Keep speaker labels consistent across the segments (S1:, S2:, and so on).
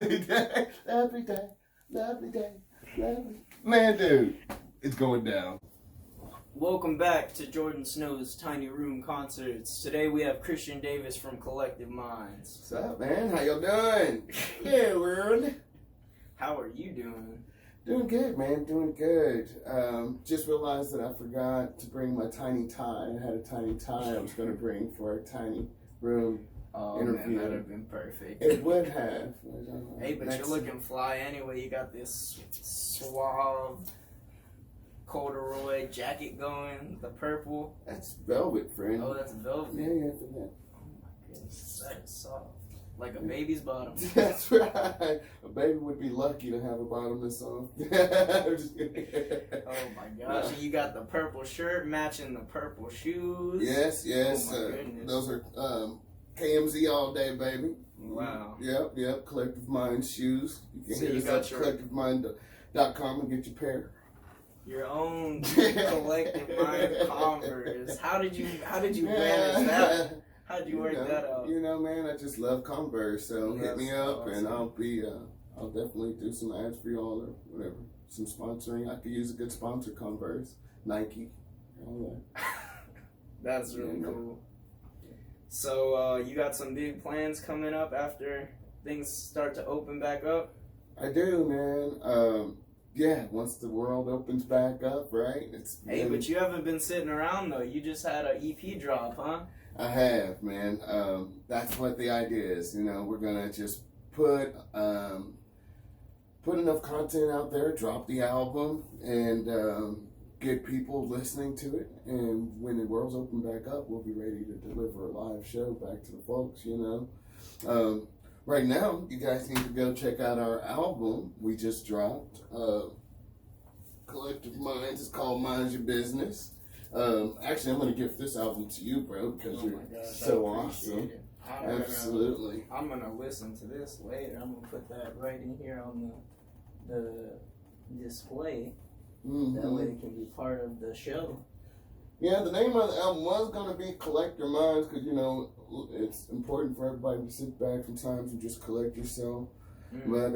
S1: Lovely day, lovely day, lovely. Man, dude, it's going down.
S2: Welcome back to Jordan Snow's Tiny Room Concerts. Today we have Kristian Davis from Kollective Mindz.
S1: What's up, man? How y'all doing? Yeah, world.
S2: How are you doing?
S1: Doing good, man. Doing good. Just realized that I forgot to bring my tiny tie. I had a tiny tie I was going to bring for a tiny room interview.
S2: Man, that would have been perfect.
S1: It would have.
S2: Hey, but you're looking fly anyway. You got this suave corduroy jacket going, the purple.
S1: That's velvet, friend.
S2: Oh, that's velvet.
S1: Yeah, for that.
S2: Oh my goodness, that is soft. Like a baby's bottom.
S1: That's right. A baby would be lucky to have a bottom this soft. I'm just kidding.
S2: Oh my gosh. And you got the purple shirt matching the purple shoes.
S1: Yes.
S2: Oh my goodness.
S1: Those are KMZ all day, baby.
S2: Wow.
S1: Yep. Kollective Mindz shoes. You can
S2: So
S1: hit
S2: you
S1: us
S2: got
S1: up collectivemind.com and get your pair.
S2: Your own Kollective Mindz Converse. How did you manage that? How did you work that out?
S1: You know, man, I just love Converse. So hit me up, awesome. And I'll definitely do some ads for y'all or whatever. Some sponsoring. I could use a good sponsor, Converse, Nike, all that.
S2: That's really cool. So you got some big plans coming up after things start to open back up?
S1: I do, man. Once the world opens back up, right?
S2: But you haven't been sitting around though. You just had an EP drop, huh?
S1: I have, man. That's what the idea is. You know, we're gonna just put enough content out there, drop the album, and get people listening to it. And when the world's open back up, we'll be ready to deliver a live show back to the folks. You know. Right now, you guys need to go check out our album we just dropped. Kollective Mindz. It's called Mindz Ya Business. Actually, I'm going to gift this album to you, bro, because you're so awesome. Absolutely.
S2: I'm going to listen to this later. I'm going to put that right in here on the display. Mm-hmm. That way it can be part of the show.
S1: Yeah, the name of the album was going to be Collect Your Minds because, you know, it's important for everybody to sit back sometimes and just collect yourself. Mm-hmm. But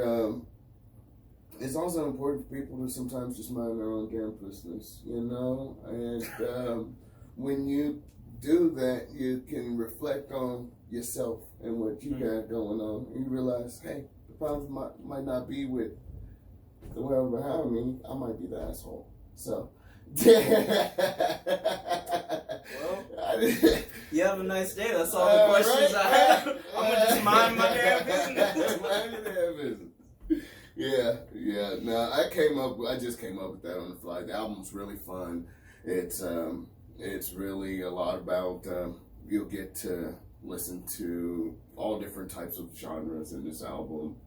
S1: it's also important for people to sometimes just mind their own damn business, you know? And when you do that, you can reflect on yourself and what you got going on. And you realize, hey, the problem might not be with the world behind me. I might be the asshole. So...
S2: Well, you have a nice day. That's all the questions I have. I'm gonna just mind my damn business.
S1: Mind your damn business. Yeah. No, I just came up with that on the fly. The album's really fun. It's really a lot about. You'll get to listen to all different types of genres in this album.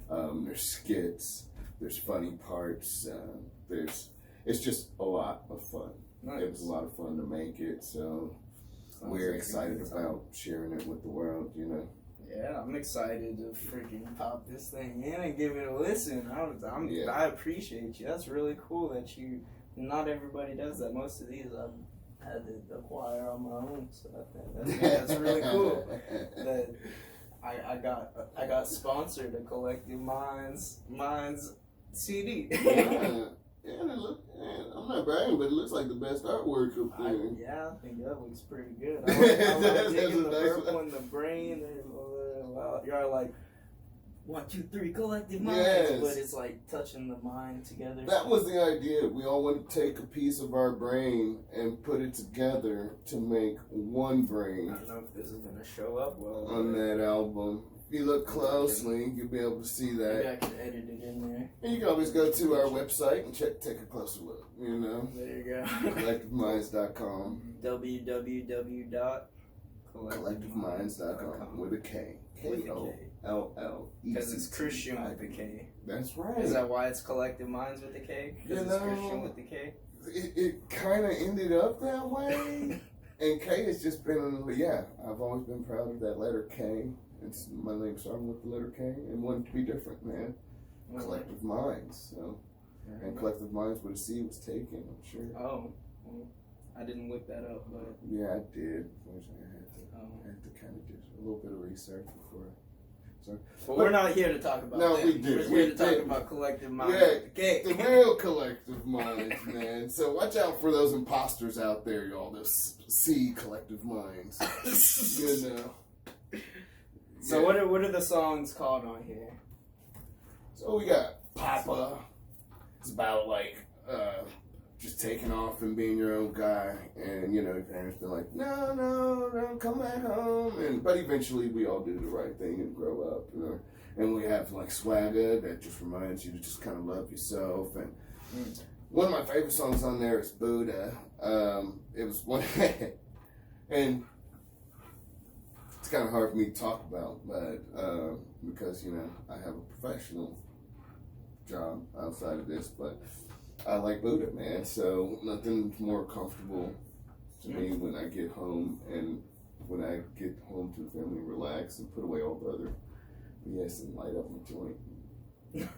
S1: There's skits. There's funny parts. It's just a lot of fun. Nice. It was a lot of fun to make it, so we're excited about sharing it with the world, you know.
S2: Yeah, I'm excited to freaking pop this thing in and give it a listen. I appreciate you. That's really cool that not everybody does that. Most of these I've had to acquire on my own, so I think that's really cool. That I got sponsored a Kollective Mindz CD.
S1: Yeah, I'm not bragging, but it looks like the best artwork up there.
S2: I think that looks pretty good. I like digging the purple and the brain. You're like 1, 2, 3 Kollective Mindz, but it's like touching the mind together.
S1: That was the idea. We all want to take a piece of our brain and put it together to make one brain.
S2: I don't know if this is gonna show up well
S1: on that album. If you look closely, you'll be able to see that.
S2: Maybe I can edit it in there.
S1: And you can always go to our website and take a closer look, you know.
S2: There you go.
S1: CollectiveMindz.com.
S2: www.collectiveminds.com
S1: with a K. K-O-L-L.
S2: Because it's Kristian with the K.
S1: That's right.
S2: Is that why it's Kollective Mindz with the K? Because it's Kristian with the K?
S1: It kind of ended up that way. And K has just been, I've always been proud of that letter K. It's my name starting with the letter K and wanted to be different, man. Kollective Mindz. So, and Kollective Mindz with a C was taken, I'm sure.
S2: Oh, well, I didn't look that up, but
S1: yeah, I did. I had to kind of do a little bit of research before I
S2: But we're not here to talk about that. We're here to talk about Kollective Mindz.
S1: Yeah,
S2: okay.
S1: the real Kollective Mindz, man. So watch out for those imposters out there, y'all. Those Kollective Mindz. You know.
S2: So what are the songs called on here?
S1: So we got Papa. It's about like just taking off and being your own guy, and your parents been like, no, come back home, but eventually we all do the right thing and grow up, And we have like Swagga that just reminds you to just kind of love yourself. And one of my favorite songs on there is Buddha. It was one, and it's kind of hard for me to talk about, but because I have a professional job outside of this, but I like Buddha, man. So nothing's more comfortable to me when I get home and when I get home to the family, relax and put away all the other BS and light up my joint.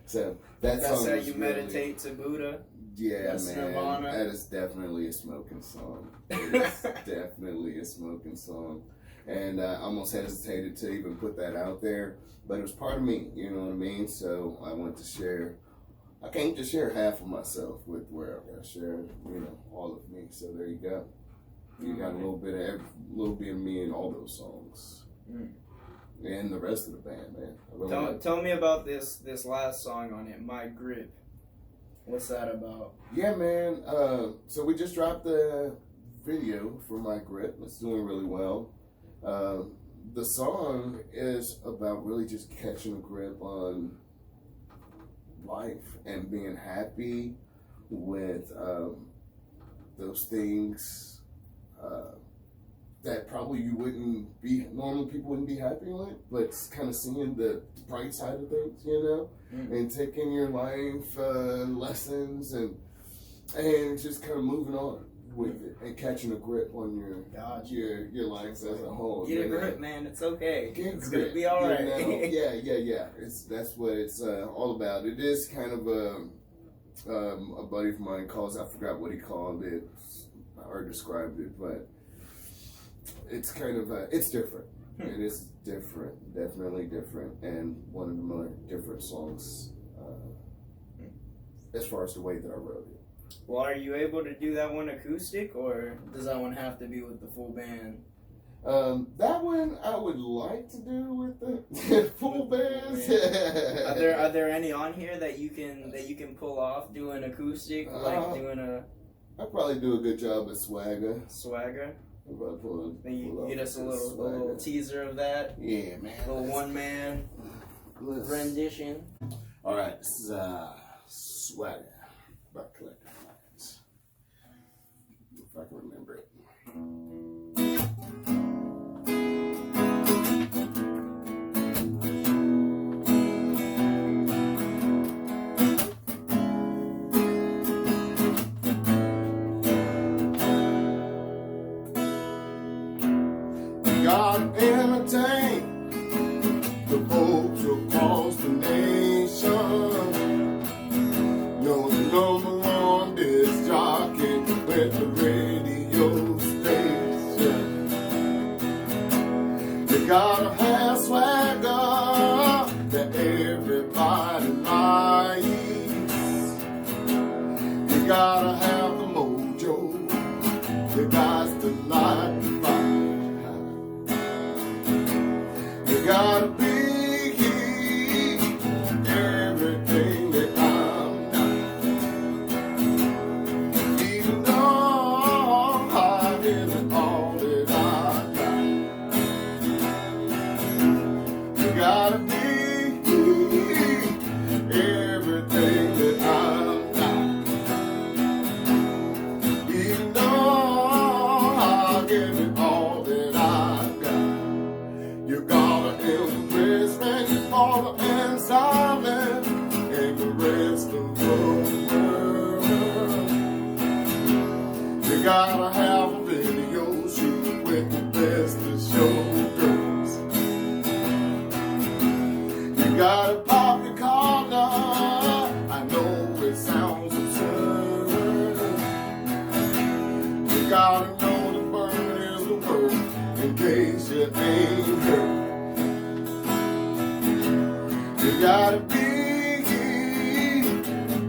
S1: So that's
S2: how you meditate to Buddha.
S1: Yeah,
S2: that's
S1: man.
S2: Nirvana.
S1: That is definitely a smoking song. It's definitely a smoking song. And I almost hesitated to even put that out there, but it was part of me, you know what I mean? So I wanted to share. I can't just share half of myself with where I gotta share, all of me. So there you go. You got a little bit of me in all those songs, and the rest of the band, man.
S2: Tell me about this last song on it, My Grip. What's that about?
S1: Yeah, man. So we just dropped the video for My Grip. It's doing really well. The song is about really just catching a grip on life and being happy with those things that probably normal people wouldn't be happy with, but kind of seeing the bright side of things, and taking your life lessons and just kind of moving on with it and catching a grip on your life as a whole.
S2: Get a grip, man. It's okay.
S1: It's
S2: gonna be all right.
S1: Yeah. That's what it's all about. It is kind of a buddy of mine calls. I forgot what he called it or described it, but it's kind of it's different. It is different, definitely different, and one of the more different songs as far as the way that I wrote it.
S2: Well, are you able to do that one acoustic, or does that one have to be with the full band?
S1: That one I would like to do with the full band.
S2: Are there any on here that you can pull off doing acoustic, like doing a?
S1: I'd probably do a good job at Swagga.
S2: Swagga.
S1: You
S2: get us a little teaser of that.
S1: Yeah, man.
S2: A little one-man rendition.
S1: All right, this is Swagga by Kollective Mindz. If I can remember it. God entertain the folks across the nation. Know the number one disc jockey with the radio station. You gotta have swagger that everybody likes. You gotta have the mojo. You got to like the fight. You gotta be everything that I'm not. Even though I isn't all that I got. You gotta be everything that I'm not. Even though I give it all that I got. You gotta embrace when you follow and silent and the rest of the world. You gotta have a video shoot with the best of showgirls. You gotta pop your collar. I know it sounds absurd. You gotta know the burn is the word in case you ain't heard. gotta be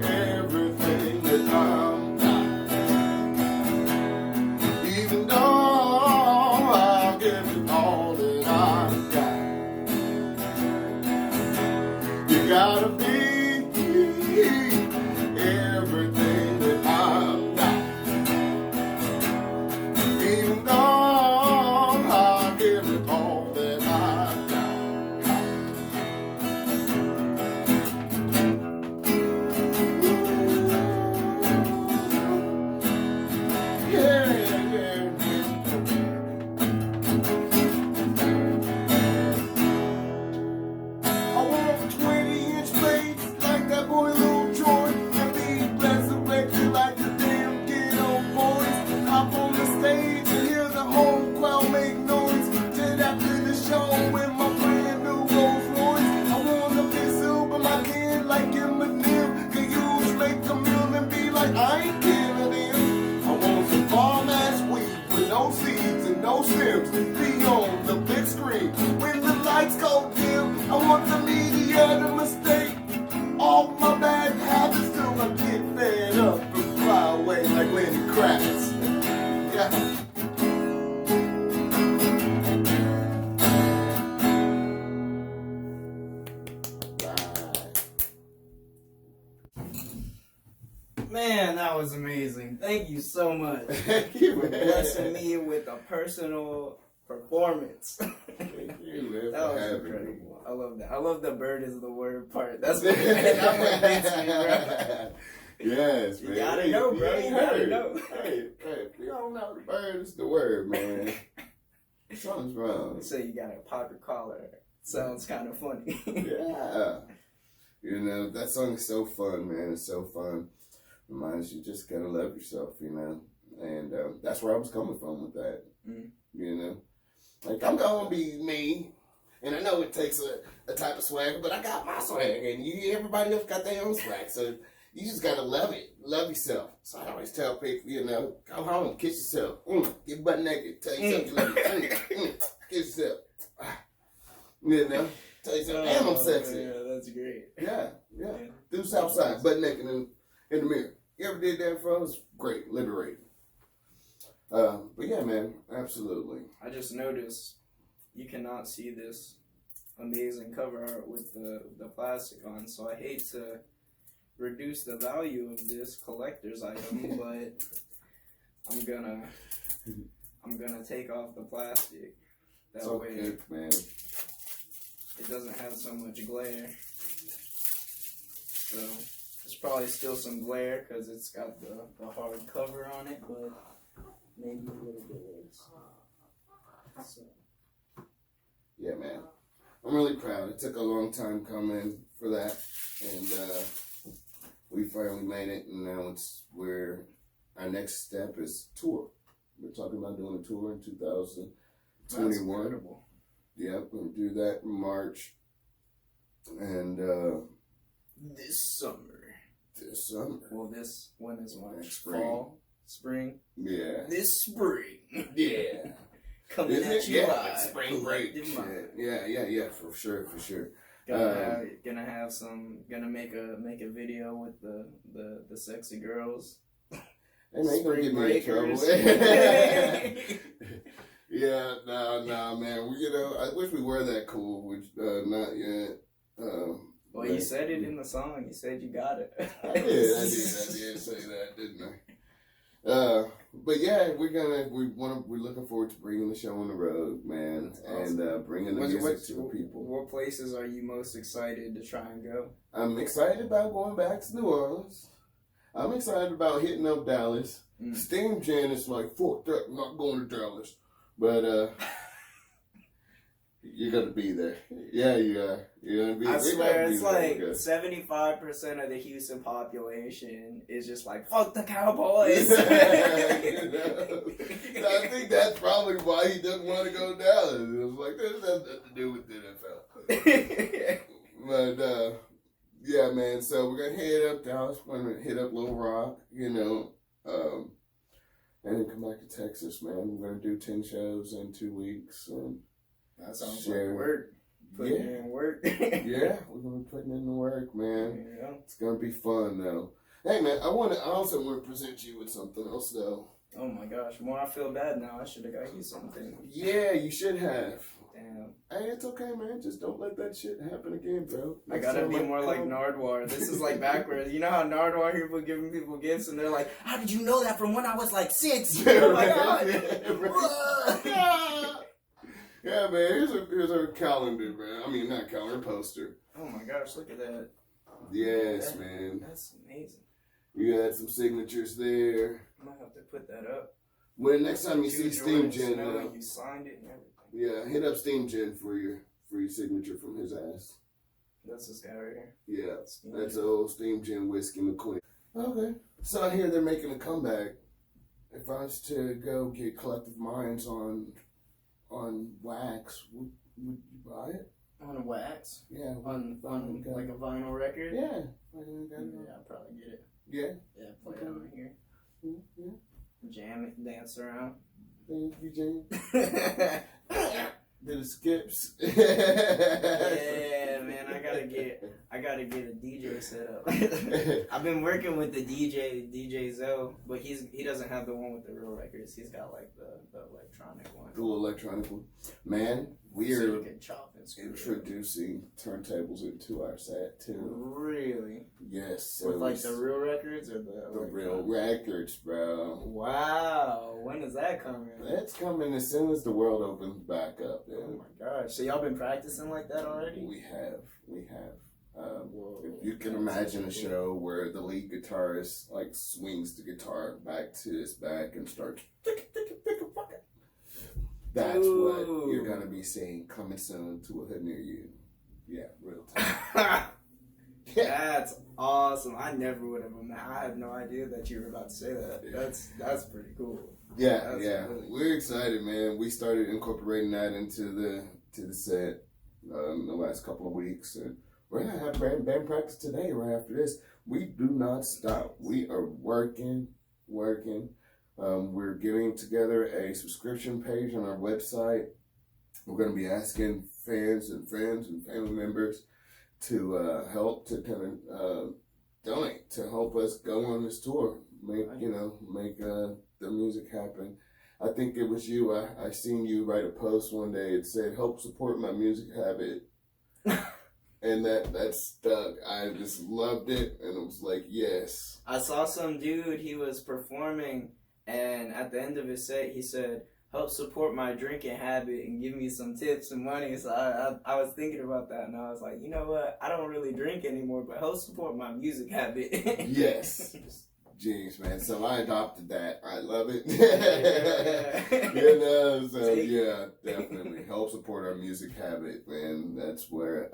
S1: everything that I'm not. Even though I'll give you all that I've got. You gotta be everything that I'm not. Even though I'll give you all that I've got. Yeah, yeah, yeah. I want 20-inch blades like that boy Lil Troy, and be resurrected like the damn ghetto boys. Hop on the stage and hear the whole crowd make noise. Till after the show with my brand new Rolls Royce. I wanna be super my kid like Eminem. Can use make a meal and be like I ain't killing him. I want some farm ass weed with no seeds and no stems. Be on the big screen when the lights go dim. I want the media to mistake all my bad habits till I get fed up and fly away like Lenny Kravitz. Yeah.
S2: Man, that was amazing. Thank you so much
S1: Thank you,
S2: for
S1: man.
S2: blessing me with a personal performance.
S1: Thank you, man,
S2: That
S1: for
S2: was
S1: having me.
S2: incredible. I love that. I love the bird is the word part. That's what gets me, bro.
S1: Yes, man.
S2: You gotta know, bro. You gotta
S1: heard.
S2: know.
S1: Hey, if you don't know the bird is the word, man. Something's wrong.
S2: So you gotta pop your collar. Sounds kind of funny.
S1: Yeah. You know, that song is so fun, man. It's so fun. Reminds you just gotta love yourself, you know. And that's where I was coming from with that.
S2: Mm.
S1: You know, like I'm gonna be me, and I know it takes a type of swag, but I got my swag, and everybody else got their own swag. So you just gotta love it, love yourself. So I always tell people, you know, go home, kiss yourself, get butt naked, tell yourself you love it, kiss yourself, you know, tell yourself, damn, I'm sexy.
S2: Yeah, that's great.
S1: Yeah. Do Southside, butt naked in the mirror. You ever did that, fellas? Great, liberating. But yeah, man, absolutely.
S2: I just noticed you cannot see this amazing cover art with the plastic on, so I hate to reduce the value of this collector's item, but I'm gonna take off the plastic. That
S1: So
S2: way
S1: good, man.
S2: it doesn't have so much glare. So there's probably still some glare because it's got the hard cover on it, but maybe a little bit less. So.
S1: Yeah, man. I'm really proud. It took a long time coming for that, and we finally made it, and now our next step is tour. We're talking about doing a tour in 2021.
S2: That's incredible.
S1: Yep, we'll do that in March, and
S2: This summer.
S1: this summer.
S2: Well, when is March?
S1: Next spring.
S2: Fall? Spring?
S1: Yeah.
S2: This spring.
S1: Yeah.
S2: Coming
S1: Isn't
S2: at
S1: it?
S2: you
S1: Yeah,
S2: live.
S1: like spring break.
S2: Collective Mindz.
S1: Yeah, for sure.
S2: Gonna make a video with the sexy girls.
S1: Hey, man, you gonna get me in trouble.
S2: Breakers.
S1: Yeah, nah, man. I wish we were that cool, which not yet.
S2: Well, you said it in the song. You said you got it.
S1: I did say that, didn't I? But yeah, we're looking forward to bringing the show on the road, man,
S2: awesome.
S1: and bringing the music to the people.
S2: What places are you most excited to try and go?
S1: I'm excited about going back to New Orleans. I'm excited about hitting up Dallas. Steam Jan is like, fuck that, I'm not going to Dallas. But you're gonna be there. Yeah, you are. You're gonna be.
S2: I swear, it's like
S1: there.
S2: 75% of the Houston population is just like, fuck the Cowboys.
S1: I think that's probably why he doesn't want to go to Dallas. It was like, this has nothing to do with the NFL. But yeah, man. So we're gonna head up Dallas. We're gonna hit up Little Rock, and then come back to Texas, man. We're gonna do 10 shows in 2 weeks. And
S2: that sounds like work. Putting in work.
S1: Yeah, we're gonna be putting in the work, man.
S2: Yeah.
S1: It's gonna be fun though. Hey man, I also want to present you with something else though.
S2: Oh my gosh, more I feel bad now. I should have got you something.
S1: Yeah, you should have.
S2: Damn.
S1: Hey, it's okay, man. Just don't let that shit happen again, bro.
S2: I gotta be more like Nardwar. This is like backwards. You know how Nardwar people giving people gifts and they're like, how did you know that from when I was like 6? Oh my god.
S1: Yeah, man. Here's our calendar, man. I mean, not calendar, poster.
S2: Oh my gosh, look at that.
S1: Yes, man.
S2: That's amazing.
S1: You had some signatures there.
S2: I might have to put that up.
S1: Well, next time you see Steam Gen,
S2: you signed it and everything.
S1: Yeah, hit up Steam Gen for your signature from his ass.
S2: That's this guy right here.
S1: Yeah, that's old Steam Gen Whiskey McQueen. Okay, so I hear they're making a comeback. If I was to go get Kollective Mindz on wax, would you buy it?
S2: On wax?
S1: Yeah.
S2: On like a vinyl record?
S1: Yeah.
S2: I'll probably get it.
S1: Yeah?
S2: Yeah, play it on here.
S1: Yeah.
S2: Jam it, dance around.
S1: Thank you, Jane. Did the skips.
S2: Yeah, man, I gotta get a DJ set up. I've been working with the DJ Zoe, but he doesn't have the one with the real records. He's got like the electronic one.
S1: The little electronic one. Man, we
S2: so
S1: are
S2: you can chop and
S1: introducing turntables into our set too.
S2: Really?
S1: Yes. So
S2: with like the real records or the
S1: real records, bro.
S2: Wow. When is that coming?
S1: That's coming as soon as the world opens back up. Dude.
S2: Oh my gosh. So y'all been practicing like that already?
S1: We have. If you can imagine a show where the lead guitarist like swings the guitar back to his back and starts that's what you're gonna be seeing coming soon to a hood near you. Yeah, real time.
S2: That's awesome. I never would have imagined. I had no idea that you were about to say that. That's pretty cool.
S1: Yeah, really cool. We're excited, man. We started incorporating that into the set in the last couple of weeks, and we're gonna have band practice today. Right after this, we do not stop. We are working. We're getting together a subscription page on our website. We're going to be asking fans and friends and family members to help to kind of donate to help us go on this tour. Make the music happen. I think it was you. I seen you write a post one day. It said, "Help support my music habit," and that stuck. I just loved it, and it was like, yes.
S2: I saw some dude. He was performing. And at the end of his set, he said, "Help support my drinking habit and give me some tips and money." So I was thinking about that, and I was like, you know what? I don't really drink anymore, but help support my music habit.
S1: Yes. Jeez, man. So I adopted that. I love it. So yeah, definitely help support our music habit, man. That's where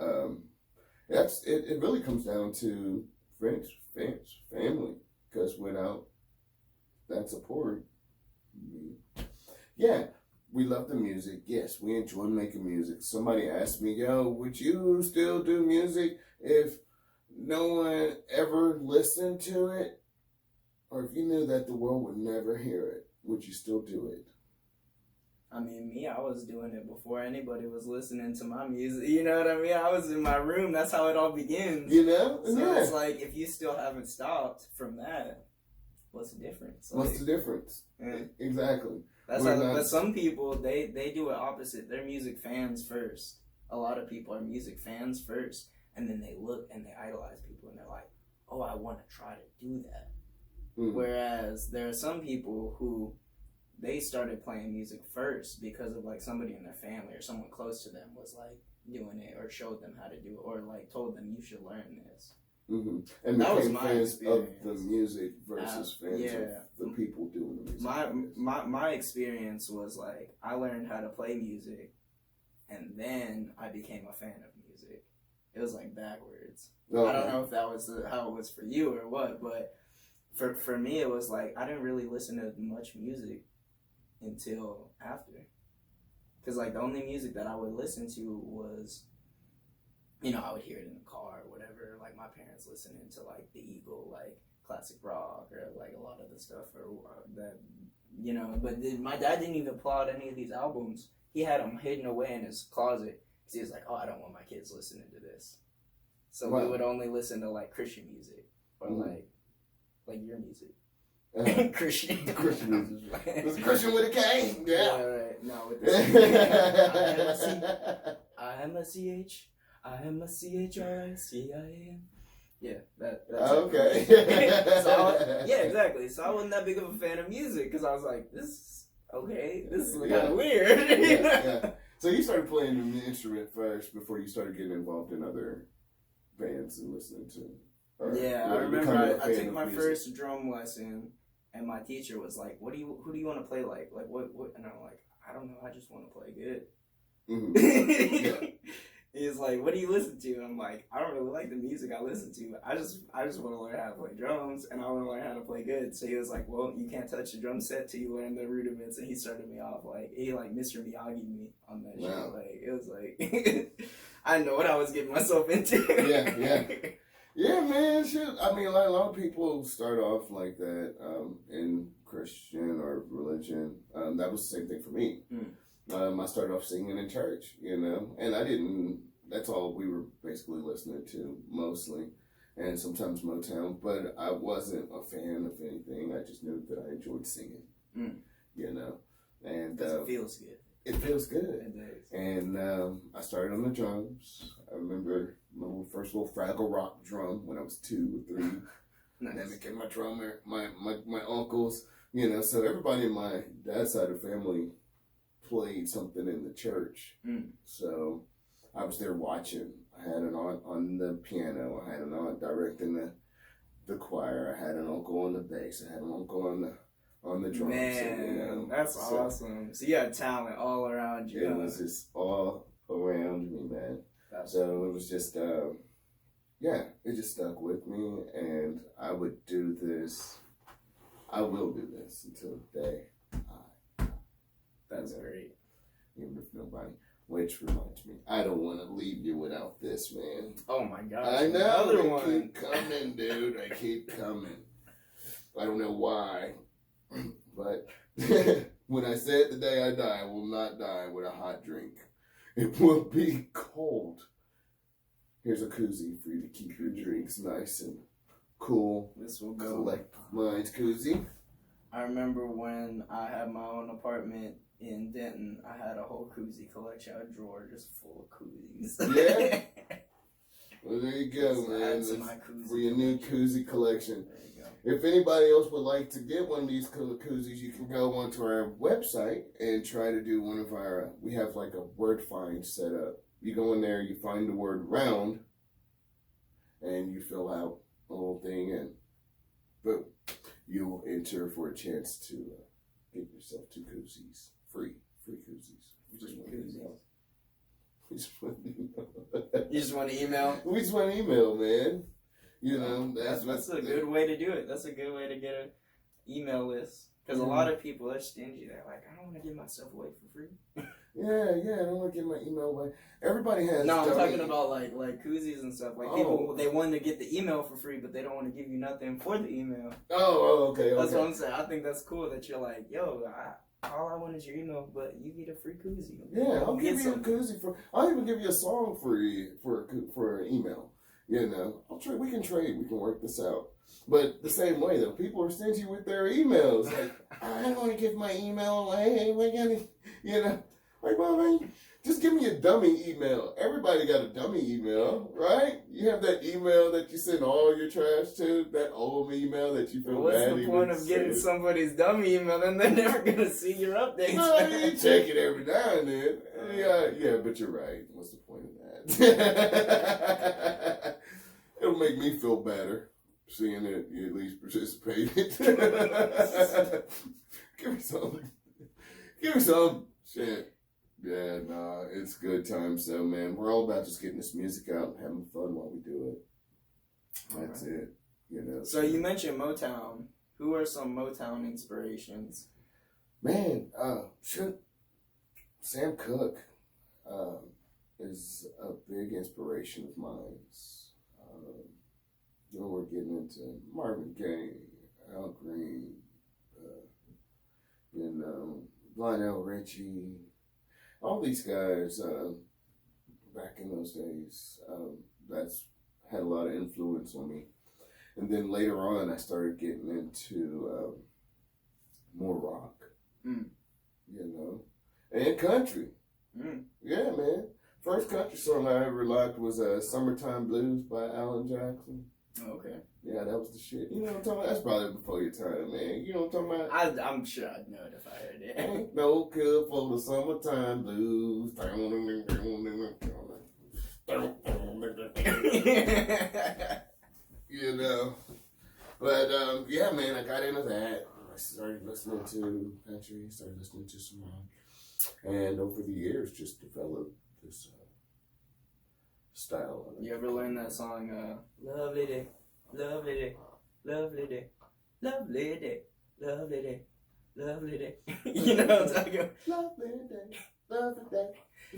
S1: it really comes down to friends, fans, family, because without that support, yeah, we love the music. Yes, we enjoy making music. Somebody asked me, "Yo, would you still do music if no one ever listened to it? Or if you knew that the world would never hear it, would you still do it?"
S2: I mean, I was doing it before anybody was listening to my music. You know what I mean? I was in my room. That's how it all begins.
S1: You know?
S2: So yeah. It's like, if you still haven't stopped from that, what's the difference?
S1: What's the difference? Yeah. Exactly.
S2: But some people, they do it opposite. They're music fans first. A lot of people are music fans first. And then they look and they idolize people and they're like, oh, I want to try to do that. Mm-hmm. Whereas there are some people who they started playing music first because of like somebody in their family or someone close to them was like doing it or showed them how to do it or like told them you should learn this.
S1: Mm-hmm. And that was my fans experience of the music versus fans of the people doing the music.
S2: My experience was like I learned how to play music, and then I became a fan of music. It was like backwards. Okay. I don't know if that was how it was for you or what, but for me it was like I didn't really listen to much music until after, because like the only music that I would listen to was, I would hear it in the car or whatever, like my parents listening to like the Eagle, like classic rock or like a lot of the stuff or that, but my dad didn't even pull out any of these albums. He had them hidden away in his closet. Because he was like, oh, I don't want my kids listening to this. So we would only listen to like Christian music or like your music. Christian
S1: music. It's Christian with a K. Yeah.
S2: Right. No, with the I am a CH. I am a CHRICIAN. Yeah, that's
S1: okay.
S2: Yeah, exactly. So I wasn't that big of a fan of music because I was like, this is okay. This is kind of weird.
S1: Yeah. So you started playing the instrument first before you started getting involved in other bands and listening to.
S2: I remember I took my first drum lesson, and my teacher was like, who do you want to play like? Like what? And I'm like, I don't know. I just want to play good. Mm-hmm. He's like, what do you listen to? And I'm like, I don't really like the music I listen to. I just want to learn how to play drums, and I want to learn how to play good. So he was like, well, you can't touch the drum set till you learn the rudiments. And he started me off he like Mr. Miyagi me on that shit. Like it was like I didn't know what I was getting myself into.
S1: Yeah, man. Shit. I mean, like, a lot of people start off like that in Christian or religion. That was the same thing for me. I started off singing in church, and that's all we were basically listening to mostly, and sometimes Motown, but I wasn't a fan of anything. I just knew that I enjoyed singing, and
S2: it feels good.
S1: It feels good. And I started on the drums. I remember my first little Fraggle Rock drum when I was 2 or 3. Nice. And then became my drummer, my uncles, so everybody in my dad's side of the family played something in the church. So I was there watching. I had an aunt on the piano. I had an aunt directing the choir. I had an uncle on the bass. I had an uncle on the drums.
S2: Man, that's awesome. So you had talent all around you.
S1: It was just all around me, man. So it was just, it just stuck with me, and I would do this. I will do this until the day
S2: That's great.
S1: Even if nobody. Which reminds me, I don't want to leave you without this, man.
S2: Oh my gosh.
S1: I know. They keep coming, dude. They keep coming. I don't know why. But when I said the day I die, I will not die with a hot drink. It will be cold. Here's a koozie for you to keep your drinks nice and cool.
S2: This will go.
S1: Kollective Mindz koozie.
S2: I remember when I had my own apartment in Denton, I had a whole koozie collection, a drawer just full of koozies.
S1: Yeah? Well, there you go, man. For your new koozie collection.
S2: There you go.
S1: If anybody else would like to get one of these koozies, you can go onto our website and try to do one of our, we have like a word find set up. You go in there, you find the word round, and you fill out the whole thing, and boom, you'll enter for a chance to get yourself 2 koozies. Free koozies. We just want to email.
S2: You just want to email?
S1: We just want to email, man.
S2: That's a good way to do it. That's a good way to get an email list. Because a lot of people are stingy. They're like, I don't want to give myself away for free.
S1: Yeah, I don't want to give my email away. Everybody has.
S2: No, I'm talking about like Koozies and stuff. Like people, they want to get the email for free, but they don't want to give you nothing for the email.
S1: Okay.
S2: That's what I'm saying. I think that's cool that you're like, yo, all I want is your email, but you get a free koozie.
S1: Yeah, I'll give you a koozie I'll even give you a song for an email. We can trade. We can work this out. But the same way though, people are stingy with their emails. Like, I don't want to give my email away. We're gonna, like, well, man, just give me a dummy email. Everybody got a dummy email, right? You have that email that you send all your trash to, that old email that you feel bad.
S2: What's the point of getting somebody's dummy email? Then they're never gonna see your updates.
S1: No, you check it every now and then. Yeah, but you're right. What's the point of that? It'll make me feel better seeing that you at least participated. Give me some. Shit. Yeah, nah, it's good times though, man. We're all about just getting this music out and having fun while we do it. That's it.
S2: So you mentioned Motown. Who are some Motown inspirations?
S1: Man, Sam Cooke is a big inspiration of mine. We're getting into Marvin Gaye, Al Green, Lionel Richie, all these guys back in those days. That's had a lot of influence on me. And then later on, I started getting into more rock, you know, and country. Yeah, man. First country song I ever liked was Summertime Blues by Alan Jackson.
S2: Okay.
S1: Yeah, that was the shit. You know what I'm talking about? That's probably before your time, man. You know what I'm talking about?
S2: I'm sure I'd know it if I heard it.
S1: Ain't no cure for the summertime blues. You know. But, yeah, man, I got into that. I started listening to country, started listening to some rock. And over the years, just developed this style.
S2: You ever learn that song, Lovely Day, Lovely Day, Lovely Day, Lovely Day, Lovely Day, Lovely Day? You know what I'm talking about?
S1: Lovely day,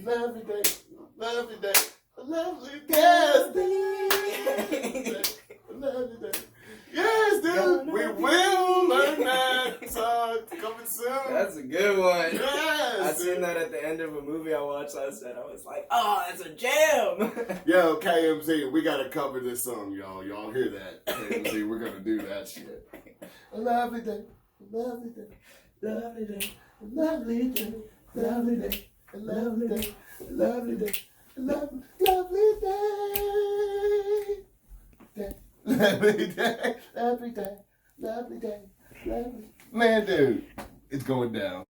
S1: lovely day, lovely day, lovely day, lovely day, lovely day. Yes, dude, we will learn that song coming soon.
S2: That's a good one.
S1: Yes,
S2: I seen that at the end of a movie I watched last night. I was like, oh, that's a jam.
S1: Yo, KMZ, we gotta cover this song, y'all. Y'all hear that? KMZ, we're gonna do that shit. A lovely day, lovely day, lovely day, lovely day, lovely day, lovely day, lovely day, lovely day. Lovely day, lovely day, lovely day, lovely. Man, dude, it's going down.